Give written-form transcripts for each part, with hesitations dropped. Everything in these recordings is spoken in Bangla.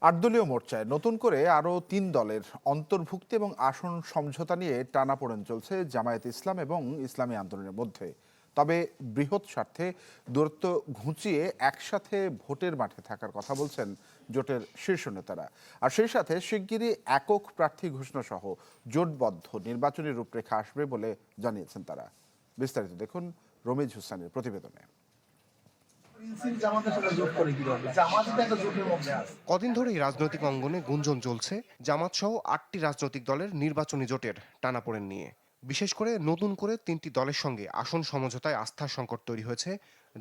আটদলীয় মোর্চায় নতুন করে আরও ৩ দলের অন্তর্ভুক্তি এবং আসন সমঝোতা নিয়ে টানাপোড়েন চলছে জামায়াতে ইসলাম এবং ইসলামী আন্দোলনের মধ্যে। তবে বৃহৎ স্বার্থে দূরত্ব ঘুচিয়ে একসাথে ভোটের মাঠে থাকার কথা বলছেন জোটের শীর্ষ নেতারা। আর সেই সাথে শিগগিরই একক প্রার্থী ঘোষণা সহ জোটবদ্ধ নির্বাচনী রূপরেখা আসবে বলে জানিয়েছেন তারা। বিস্তারিত দেখুন রমিজ হোসেনের প্রতিবেদনে। কদিন ধরেই রাজনৈতিক অঙ্গনে গুঞ্জন চলছে জামাত সহ ৮টি রাজনৈতিক দলের নির্বাচনী জোটের টানাপোড়েন নিয়ে। বিশেষ করে নতুন করে ৩টি দলের সঙ্গে আসন সমঝোতায় আস্থার সংকট তৈরি হয়েছে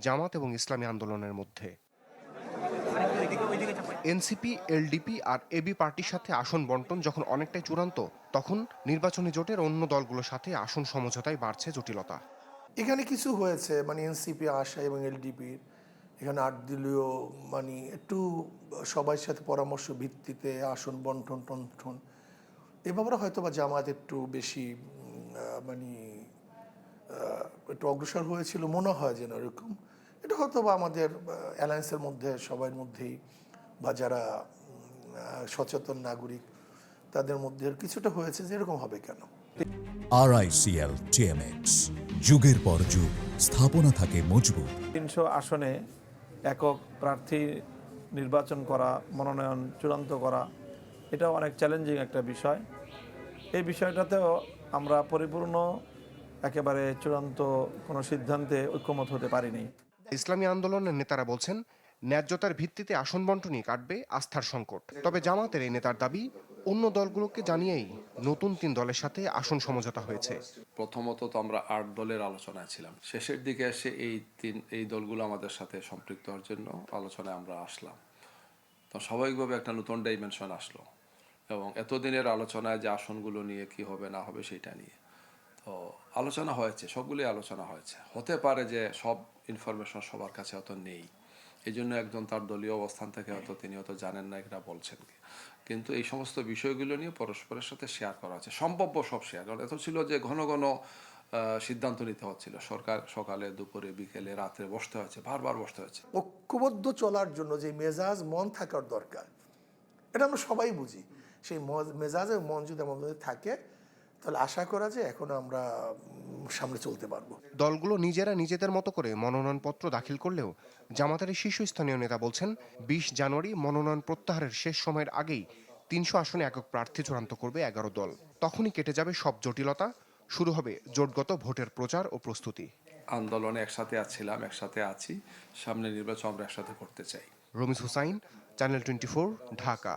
জামাত এবং ইসলামী আন্দোলনের মধ্যে। এনসিপি, এলডিপি আর এবি পার্টির সাথে আসন বন্টন যখন অনেকটাই চূড়ান্ত, তখন নির্বাচনী জোটের অন্য দলগুলোর সাথে আসন সমঝোতায় বাড়ছে জটিলতা। এখানে কিছু হয়েছে, মানে এনসিপি আশা এবং এলডিপির এখানে ৮ দলীয় মানে একটু সবার সাথে পরামর্শ ভিত্তিতে আসন বন্টন টন্টন এ ব্যাপারে হয়তো বা জামাত একটু বেশি মানে একটু অগ্রসর হয়েছিল মনে হয় যেন এরকম। এটা হয়তো বা আমাদের অ্যালায়েন্সের মধ্যে সবার মধ্যেই বা যারা সচেতন নাগরিক তাদের মধ্যে কিছুটা হয়েছে যে এরকম হবে কেন। RICL TMX, যুগের পর যুগ স্থাপনা থাকে মজবুত। ৩০০ আসনে একক প্রার্থী নির্বাচন করা, মনোনয়ন চূড়ান্ত করা, এটা অনেক চ্যালেঞ্জিং একটা বিষয়। এই বিষয়টাতেও আমরা পরিপূর্ণ একেবারে চূড়ান্ত কোনো সিদ্ধান্তে ঐক্যমত হতে পারিনি। ইসলামী আন্দোলনের নেতারা বলছেন ন্যায্যতার ভিত্তিতে আসন বন্টনই কাটবে আস্থার সংকট। তবে জামাতের এই নেতার দাবি, অন্য দলগুলোকে জানিয়েই নতুন ৩ দলের সাথে আসন সমঝোতা হয়েছে। প্রথমত তো আমরা ৮ দলের আলোচনায় ছিলাম, শেষের দিকে এসে এই দলগুলো আমাদের সাথে সম্পৃক্ত হওয়ার জন্য আলোচনায় আমরা আসলাম। তো স্বাভাবিকভাবে একটা নতুন ডাইমেনশন আসলো, এবং এতদিনের আলোচনায় যে আসনগুলো নিয়ে কি হবে না হবে সেটা নিয়ে তো আলোচনা হয়েছে, সবগুলোই আলোচনা হয়েছে। হতে পারে যে সব ইনফরমেশন সবার কাছে অত নেই, এই জন্য একজন তার দলীয় অবস্থান থেকে হয়তো তিনি হয়তো জানেন না এটা বলছেন, কিন্তু এই সমস্ত বিষয়গুলো নিয়ে পরস্পরের সাথে শেয়ার করা হচ্ছে, সম্ভাব্য সব শেয়ার। কারণ এত ছিল যে ঘন ঘন সিদ্ধান্ত নিতে হচ্ছিল, সরকার সকালে দুপুরে বিকেলে রাত্রে বসতে হয়েছে, বারবার বসতে হয়েছে। ঐক্যবদ্ধ চলার জন্য যে মেজাজ মন থাকার দরকার, এটা আমরা সবাই বুঝি। সেই মেজাজ এবং মন যদি আমাদের থাকে তাহলে আশা করা যায় এখন আমরা সামনে চলতে পারবো। দলগুলো নিজেরা নিজেদের মতো করে মনোনয়নপত্র দাখিল করলেও জামাতের শীর্ষস্থানীয় নেতা বলছেন ২০ জানুয়ারি মনোনয়ন প্রত্যাহারের শেষ সময়ের আগেই ৩০০ আসনে একক প্রার্থী চূড়ান্ত করবে ১১ দল। তখনই কেটে যাবে সব জটিলতা, শুরু হবে জোটগত ভোটের প্রচার ও প্রস্তুতি। আন্দোলনে একসাথে ছিলাম, একসাথে আছি, সামনে নির্বাচন আমরা একসাথে করতে চাই। রমিজ হুসাইন, চ্যানেল 24, ঢাকা।